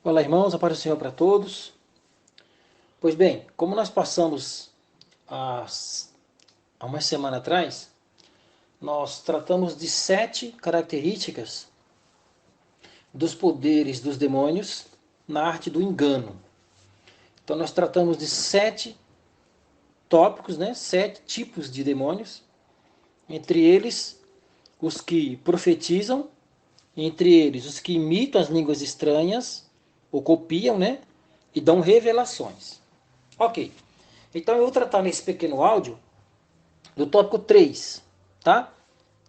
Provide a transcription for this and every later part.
Olá, irmãos, a paz do Senhor para todos. Pois bem, como nós passamos há uma semana atrás, nós tratamos de 7 características dos poderes dos demônios na arte do engano. Então, nós tratamos de 7 tópicos, 7 tipos de demônios, entre eles os que profetizam, entre eles os que imitam as línguas estranhas, ou copiam, e dão revelações. Ok. Então eu vou tratar nesse pequeno áudio do tópico 3, tá?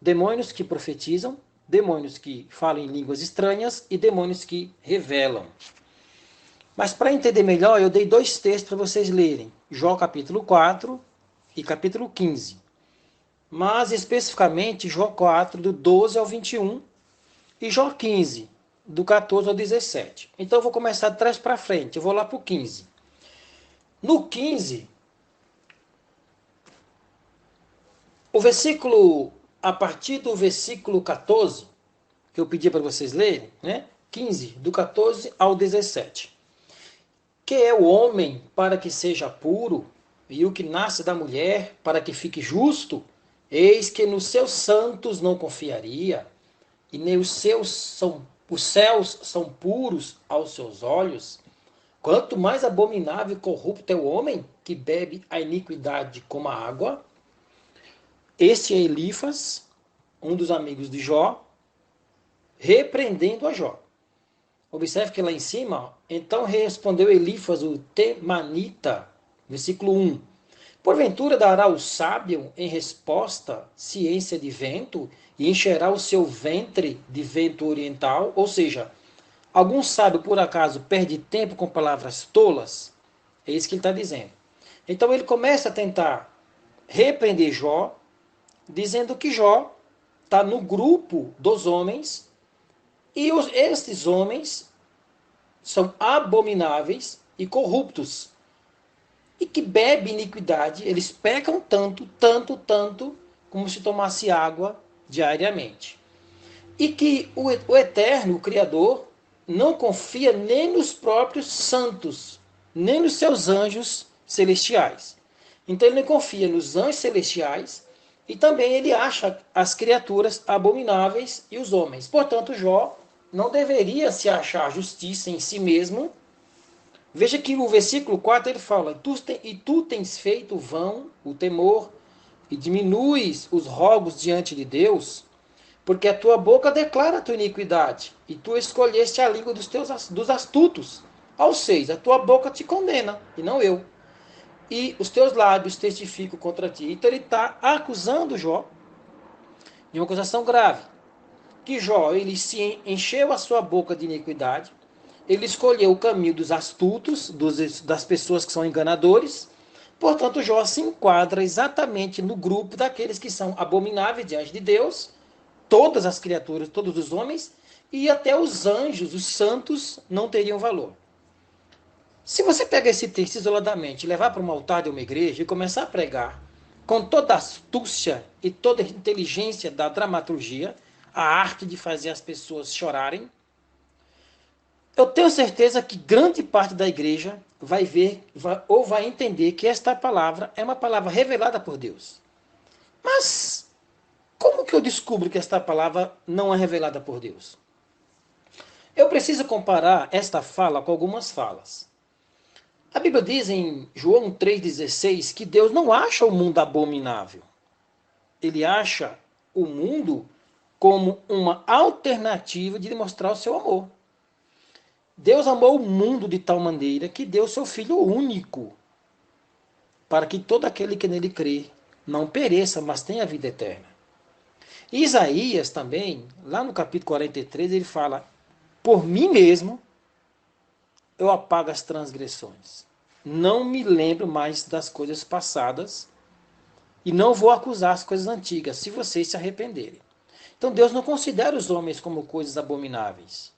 Demônios que profetizam, demônios que falam em línguas estranhas e demônios que revelam. Mas para entender melhor, eu dei 2 textos para vocês lerem. Jó capítulo 4 e capítulo 15. Mas especificamente Jó 4, do 12 ao 21 e Jó 15, do 14 ao 17. Então eu vou começar de trás para frente, eu vou lá para o 15. No 15, a partir do versículo 14, que eu pedi para vocês lerem, 15, do 14 ao 17. Que é o homem para que seja puro, e o que nasce da mulher para que fique justo? Eis que nos seus santos não confiaria, e nem os céus são puros aos seus olhos. Quanto mais abominável e corrupto é o homem que bebe a iniquidade como a água. Este é Elifas, um dos amigos de Jó, repreendendo a Jó. Observe que lá em cima, então respondeu Elifas, o Temanita, versículo 1. Porventura dará o sábio em resposta ciência de vento e encherá o seu ventre de vento oriental? Ou seja, algum sábio por acaso perde tempo com palavras tolas? É isso que ele está dizendo. Então ele começa a tentar repreender Jó, dizendo que Jó está no grupo dos homens e estes homens são abomináveis e corruptos e que bebem iniquidade, eles pecam tanto, como se tomasse água diariamente. E que o Eterno, o Criador, não confia nem nos próprios santos, nem nos seus anjos celestiais. Então ele não confia nos anjos celestiais e também ele acha as criaturas abomináveis e os homens. Portanto, Jó não deveria se achar justiça em si mesmo. Veja que no versículo 4 ele fala: E tu tens feito vão o temor e diminuis os rogos diante de Deus, porque a tua boca declara a tua iniquidade, e tu escolheste a língua dos astutos. Ou seja, a tua boca te condena, e não eu. E os teus lábios testificam contra ti. Então ele está acusando Jó de uma acusação grave. Que Jó, ele se encheu a sua boca de iniquidade, ele escolheu o caminho dos astutos, das pessoas que são enganadores. Portanto, Jó se enquadra exatamente no grupo daqueles que são abomináveis diante de Deus, todas as criaturas, todos os homens, e até os anjos, os santos, não teriam valor. Se você pegar esse texto isoladamente, levar para um altar de uma igreja e começar a pregar com toda a astúcia e toda a inteligência da dramaturgia, a arte de fazer as pessoas chorarem, eu tenho certeza que grande parte da igreja vai ver ou vai entender que esta palavra é uma palavra revelada por Deus. Mas como que eu descubro que esta palavra não é revelada por Deus? Eu preciso comparar esta fala com algumas falas. A Bíblia diz em João 3,16 que Deus não acha o mundo abominável. Ele acha o mundo como uma alternativa de demonstrar o seu amor. Deus amou o mundo de tal maneira que deu seu Filho único, para que todo aquele que nele crê não pereça, mas tenha vida eterna. Isaías também, lá no capítulo 43, ele fala: por mim mesmo eu apago as transgressões. Não me lembro mais das coisas passadas e não vou acusar as coisas antigas, se vocês se arrependerem. Então Deus não considera os homens como coisas abomináveis.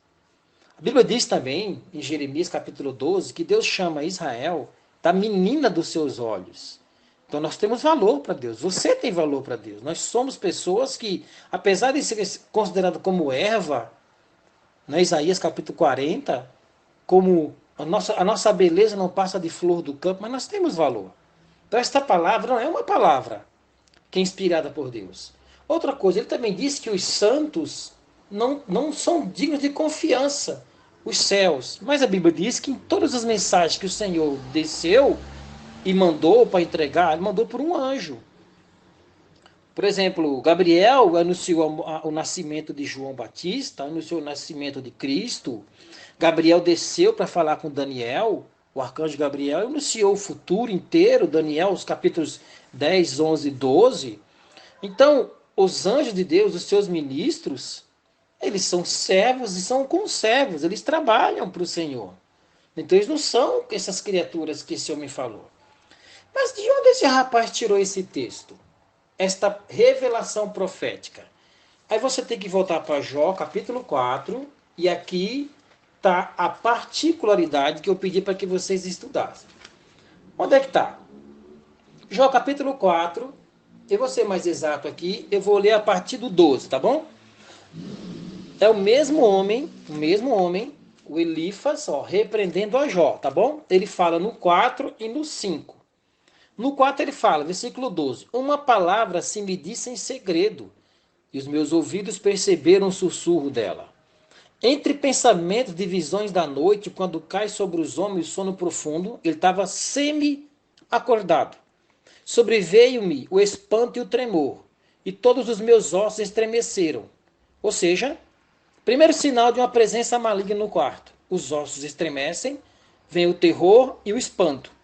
A Bíblia diz também, em Jeremias capítulo 12, que Deus chama Israel da menina dos seus olhos. Então nós temos valor para Deus. Você tem valor para Deus. Nós somos pessoas que, apesar de ser considerado como erva, Isaías capítulo 40, como a nossa beleza não passa de flor do campo, mas nós temos valor. Então esta palavra não é uma palavra que é inspirada por Deus. Outra coisa, ele também diz que os santos não são dignos de confiança, os céus. Mas a Bíblia diz que em todas as mensagens que o Senhor desceu e mandou para entregar, ele mandou por um anjo. Por exemplo, Gabriel anunciou o nascimento de João Batista, anunciou o nascimento de Cristo. Gabriel desceu para falar com Daniel, o arcanjo Gabriel, anunciou o futuro inteiro, Daniel, os capítulos 10, 11 e 12. Então, os anjos de Deus, os seus ministros, eles são servos e são conservos, eles trabalham para o Senhor. Então, eles não são essas criaturas que esse homem falou. Mas de onde esse rapaz tirou esse texto? Esta revelação profética. Aí você tem que voltar para Jó, capítulo 4, e aqui está a particularidade que eu pedi para que vocês estudassem. Onde é que está? Jó, capítulo 4, eu vou ser mais exato aqui, eu vou ler a partir do 12, tá bom? É o mesmo homem, o Elifas, ó, repreendendo a Jó, tá bom? Ele fala no 4 e no 5. No 4 ele fala, versículo 12: uma palavra se me disse em segredo, e os meus ouvidos perceberam o sussurro dela. Entre pensamentos de visões da noite, quando cai sobre os homens o sono profundo, ele estava semi-acordado. Sobreveio-me o espanto e o tremor, e todos os meus ossos estremeceram. Ou seja, primeiro sinal de uma presença maligna no quarto. Os ossos estremecem, vem o terror e o espanto.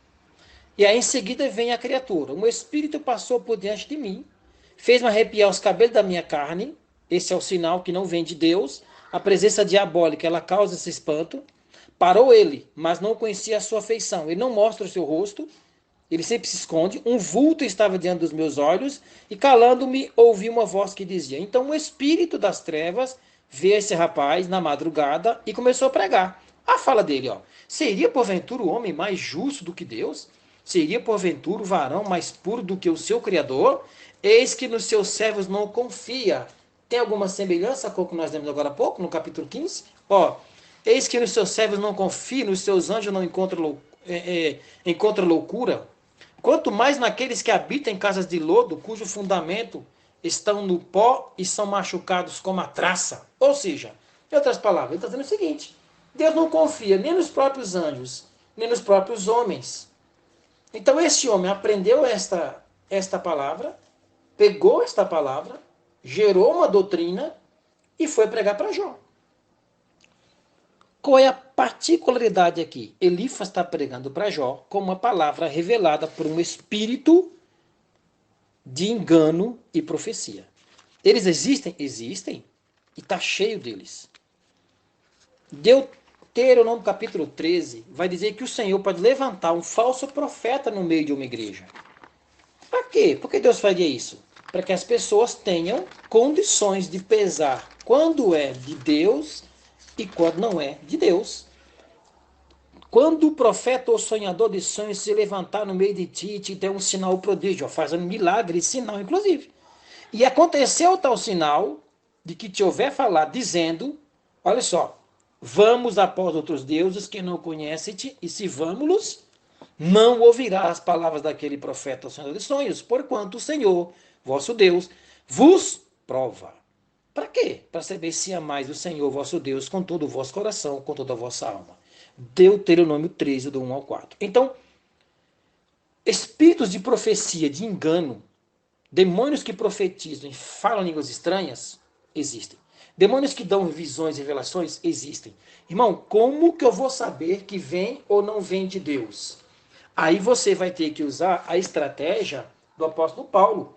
E aí em seguida vem a criatura. Um espírito passou por diante de mim, fez-me arrepiar os cabelos da minha carne. Esse é o sinal que não vem de Deus. A presença diabólica, ela causa esse espanto. Parou ele, mas não conhecia a sua feição. Ele não mostra o seu rosto, ele sempre se esconde. Um vulto estava diante dos meus olhos, e calando-me, ouvi uma voz que dizia. Então o espírito das trevas veio esse rapaz na madrugada e começou a pregar. A fala dele, ó: seria porventura o homem mais justo do que Deus? Seria porventura o varão mais puro do que o seu Criador? Eis que nos seus servos não confia. Tem alguma semelhança com o que nós lemos agora há pouco, no capítulo 15? Ó, eis que nos seus servos não confia, nos seus anjos não encontra loucura. Quanto mais naqueles que habitam em casas de lodo, cujo fundamento estão no pó e são machucados como a traça. Ou seja, em outras palavras, ele está dizendo o seguinte: Deus não confia nem nos próprios anjos, nem nos próprios homens. Então este homem aprendeu esta palavra, pegou esta palavra, gerou uma doutrina e foi pregar para Jó. Qual é a particularidade aqui? Elifas está pregando para Jó com uma palavra revelada por um espírito de engano e profecia. Eles existem? Existem. E está cheio deles. Deuteronômio capítulo 13 vai dizer que o Senhor pode levantar um falso profeta no meio de uma igreja. Para quê? Por que Deus faria isso? Para que as pessoas tenham condições de pesar quando é de Deus e quando não é de Deus. Quando o profeta ou sonhador de sonhos se levantar no meio de ti e te der um sinal prodígio, fazendo milagre e sinal inclusive, e aconteceu tal sinal de que te houver falar dizendo, olha só, vamos após outros deuses que não conhecem-te, e se vamos-los, não ouvirá as palavras daquele profeta ou sonhador de sonhos, porquanto o Senhor, vosso Deus, vos prova. Para quê? Para saber se amais o Senhor, vosso Deus, com todo o vosso coração, com toda a vossa alma. Deuteronômio 13, do 1 ao 4. Então, espíritos de profecia, de engano, demônios que profetizam e falam línguas estranhas, existem. Demônios que dão visões e revelações, existem. Irmão, como que eu vou saber que vem ou não vem de Deus? Aí você vai ter que usar a estratégia do apóstolo Paulo.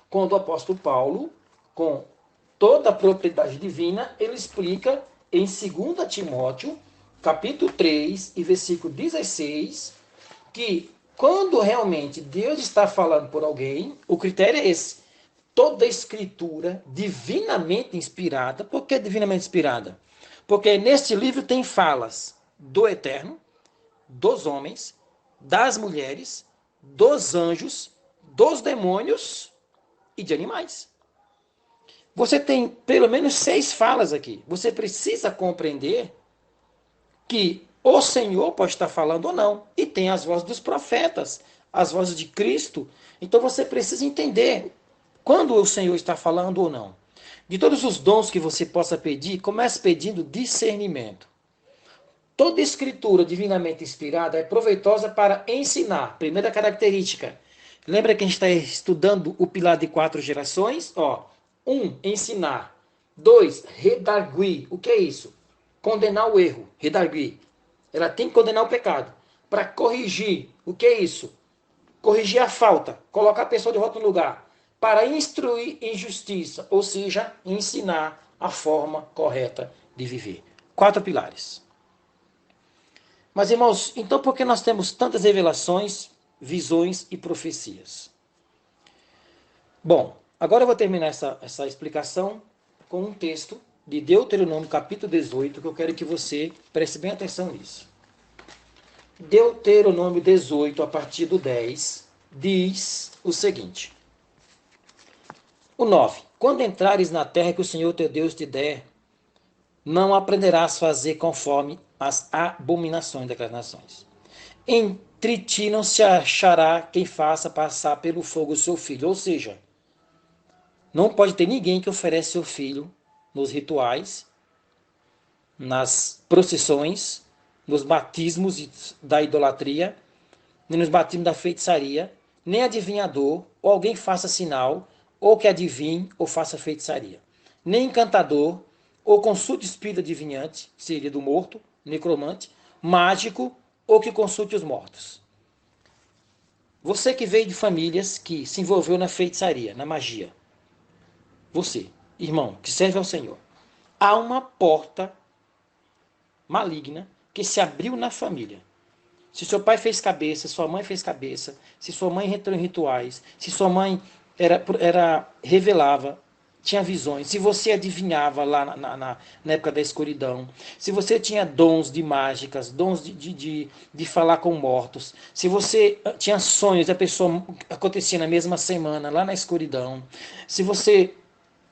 Quando o apóstolo Paulo, com toda a propriedade divina, ele explica em 2 Timóteo, capítulo 3 e versículo 16, que quando realmente Deus está falando por alguém, o critério é esse. Toda a escritura divinamente inspirada. Por que divinamente inspirada? Porque neste livro tem falas do eterno, dos homens, das mulheres, dos anjos, dos demônios e de animais. Você tem pelo menos 6 falas aqui. Você precisa compreender que o Senhor pode estar falando ou não. E tem as vozes dos profetas, as vozes de Cristo. Então você precisa entender quando o Senhor está falando ou não. De todos os dons que você possa pedir, comece pedindo discernimento. Toda escritura divinamente inspirada é proveitosa para ensinar. Primeira característica. Lembra que a gente está estudando o pilar de 4 gerações? Ó, 1, ensinar. 2, redarguir. O que é isso? Condenar o erro. Redarguir. Ela tem que condenar o pecado. Para corrigir. O que é isso? Corrigir a falta. Colocar a pessoa de volta no lugar. Para instruir em justiça. Ou seja, ensinar a forma correta de viver. 4 pilares. Mas, irmãos, então por que nós temos tantas revelações, visões e profecias? Bom, agora eu vou terminar essa explicação com um texto de Deuteronômio, capítulo 18, que eu quero que você preste bem atenção nisso. Deuteronômio 18, a partir do 10, diz o seguinte. O 9. Quando entrares na terra que o Senhor teu Deus te der, não aprenderás a fazer conforme as abominações daquelas nações. Entre ti não se achará quem faça passar pelo fogo o seu filho. Ou seja, não pode ter ninguém que oferece seu filho nos rituais, nas procissões, nos batismos da idolatria, nem nos batismos da feitiçaria, nem adivinhador, ou alguém que faça sinal, ou que adivinhe ou faça feitiçaria. Nem encantador, ou consulte espírito adivinhante, seria do morto, necromante, mágico, ou que consulte os mortos. Você que veio de famílias que se envolveu na feitiçaria, na magia. Você, irmão, que serve ao Senhor. Há uma porta maligna que se abriu na família. Se seu pai fez cabeça, sua mãe fez cabeça, se sua mãe entrou em rituais, se sua mãe revelava, tinha visões, se você adivinhava lá na época da escuridão, se você tinha dons de mágicas, dons de falar com mortos, se você tinha sonhos, a pessoa acontecia na mesma semana, lá na escuridão, se você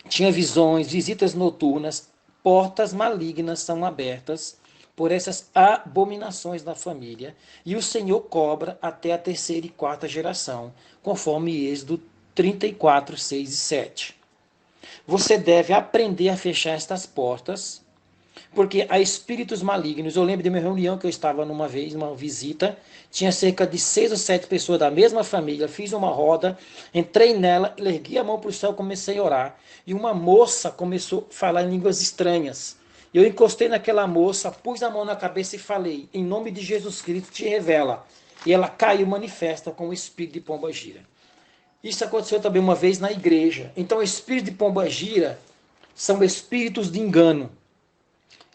tinha visões, visitas noturnas, portas malignas são abertas por essas abominações da família, e o Senhor cobra até a terceira e quarta geração, conforme Êxodo 34, 6 e 7. Você deve aprender a fechar estas portas, porque há espíritos malignos. Eu lembro de uma reunião que eu estava numa vez, uma visita, tinha cerca de 6 ou 7 pessoas da mesma família, fiz uma roda, entrei nela, ergui a mão para o céu, comecei a orar, e uma moça começou a falar em línguas estranhas. Eu encostei naquela moça, pus a mão na cabeça e falei, em nome de Jesus Cristo, te revela. E ela caiu manifesta com o espírito de pombagira. Isso aconteceu também uma vez na igreja. Então, o espírito de pombagira são espíritos de engano,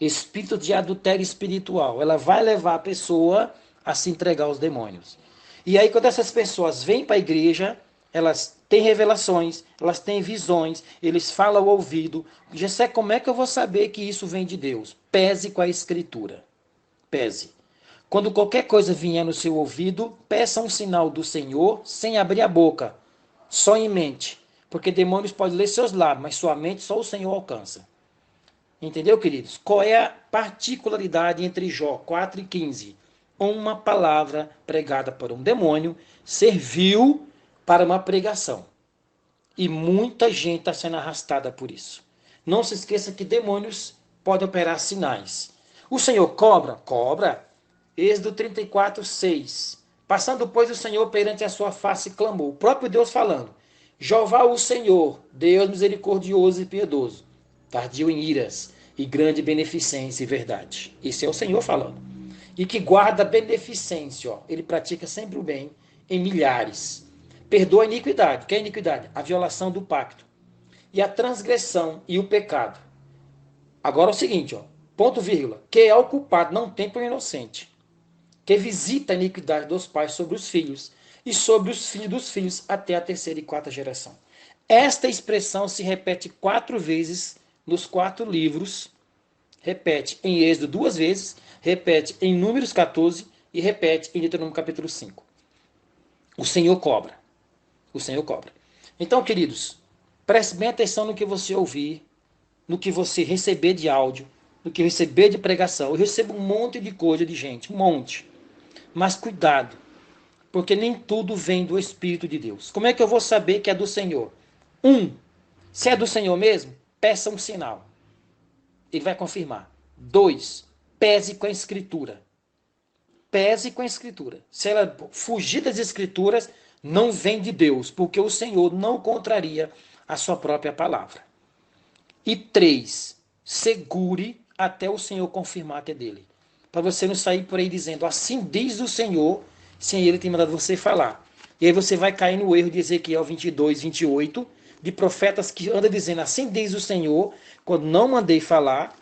espíritos de adultério espiritual. Ela vai levar a pessoa a se entregar aos demônios. E aí, quando essas pessoas vêm para a igreja, elas têm revelações, elas têm visões, eles falam ao ouvido. Gessé, como é que eu vou saber que isso vem de Deus? Pese com a escritura. Pese. Quando qualquer coisa vier no seu ouvido, peça um sinal do Senhor sem abrir a boca, só em mente. Porque demônios podem ler seus lábios, mas sua mente só o Senhor alcança. Entendeu, queridos? Qual é a particularidade entre Jó 4 e 15? Uma palavra pregada por um demônio serviu para uma pregação. E muita gente está sendo arrastada por isso. Não se esqueça que demônios podem operar sinais. O Senhor cobra? Cobra. Êxodo 34, 6. Passando, pois, o Senhor perante a sua face clamou. O próprio Deus falando. Jeová o Senhor, Deus misericordioso e piedoso, tardio em iras e grande beneficência e verdade. Esse é o Senhor falando. E que guarda beneficência. Ó. Ele pratica sempre o bem em milhares. Perdoa a iniquidade. Que é a iniquidade? A violação do pacto. E a transgressão e o pecado. Agora é o seguinte, ó, ponto vírgula. Que é o culpado, não tem por inocente. Que visita a iniquidade dos pais sobre os filhos e sobre os filhos dos filhos até a terceira e quarta geração. Esta expressão se repete 4 vezes nos 4 livros, repete em Êxodo 2 vezes, repete em Números 14 e repete em Deuteronômio capítulo 5. O Senhor cobra. O Senhor cobra. Então, queridos, preste bem atenção no que você ouvir, no que você receber de áudio, do que receber de pregação. Eu recebo um monte de coisa de gente, um monte. Mas cuidado, porque nem tudo vem do Espírito de Deus. Como é que eu vou saber que é do Senhor? Se é do Senhor mesmo, peça um sinal. Ele vai confirmar. 2, pese com a Escritura. Pese com a Escritura. Se ela fugir das Escrituras, não vem de Deus, porque o Senhor não contraria a sua própria palavra. E 3, segure até o Senhor confirmar que é dele. Para você não sair por aí dizendo, assim diz o Senhor, sem ele ter mandado você falar. E aí você vai cair no erro de Ezequiel 22, 28, de profetas que andam dizendo, assim diz o Senhor, quando não mandei falar,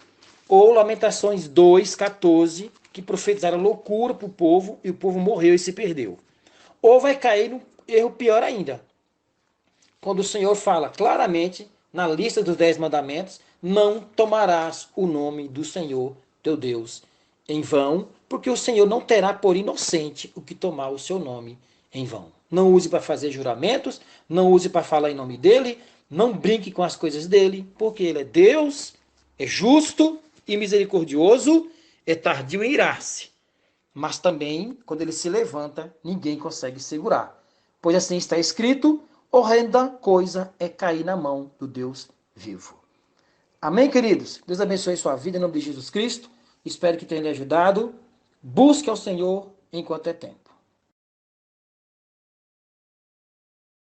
ou Lamentações 2, 14, que profetizaram loucura para o povo, e o povo morreu e se perdeu. Ou vai cair no erro pior ainda, quando o Senhor fala claramente, na lista dos 10 mandamentos, não tomarás o nome do Senhor teu Deus em vão, porque o Senhor não terá por inocente o que tomar o seu nome em vão. Não use para fazer juramentos, não use para falar em nome dele, não brinque com as coisas dele, porque ele é Deus, é justo e misericordioso, é tardio em irar-se. Mas também, quando ele se levanta, ninguém consegue segurar. Pois assim está escrito, horrenda coisa é cair na mão do Deus vivo. Amém, queridos? Deus abençoe sua vida em nome de Jesus Cristo. Espero que tenha lhe ajudado. Busque ao Senhor enquanto é tempo.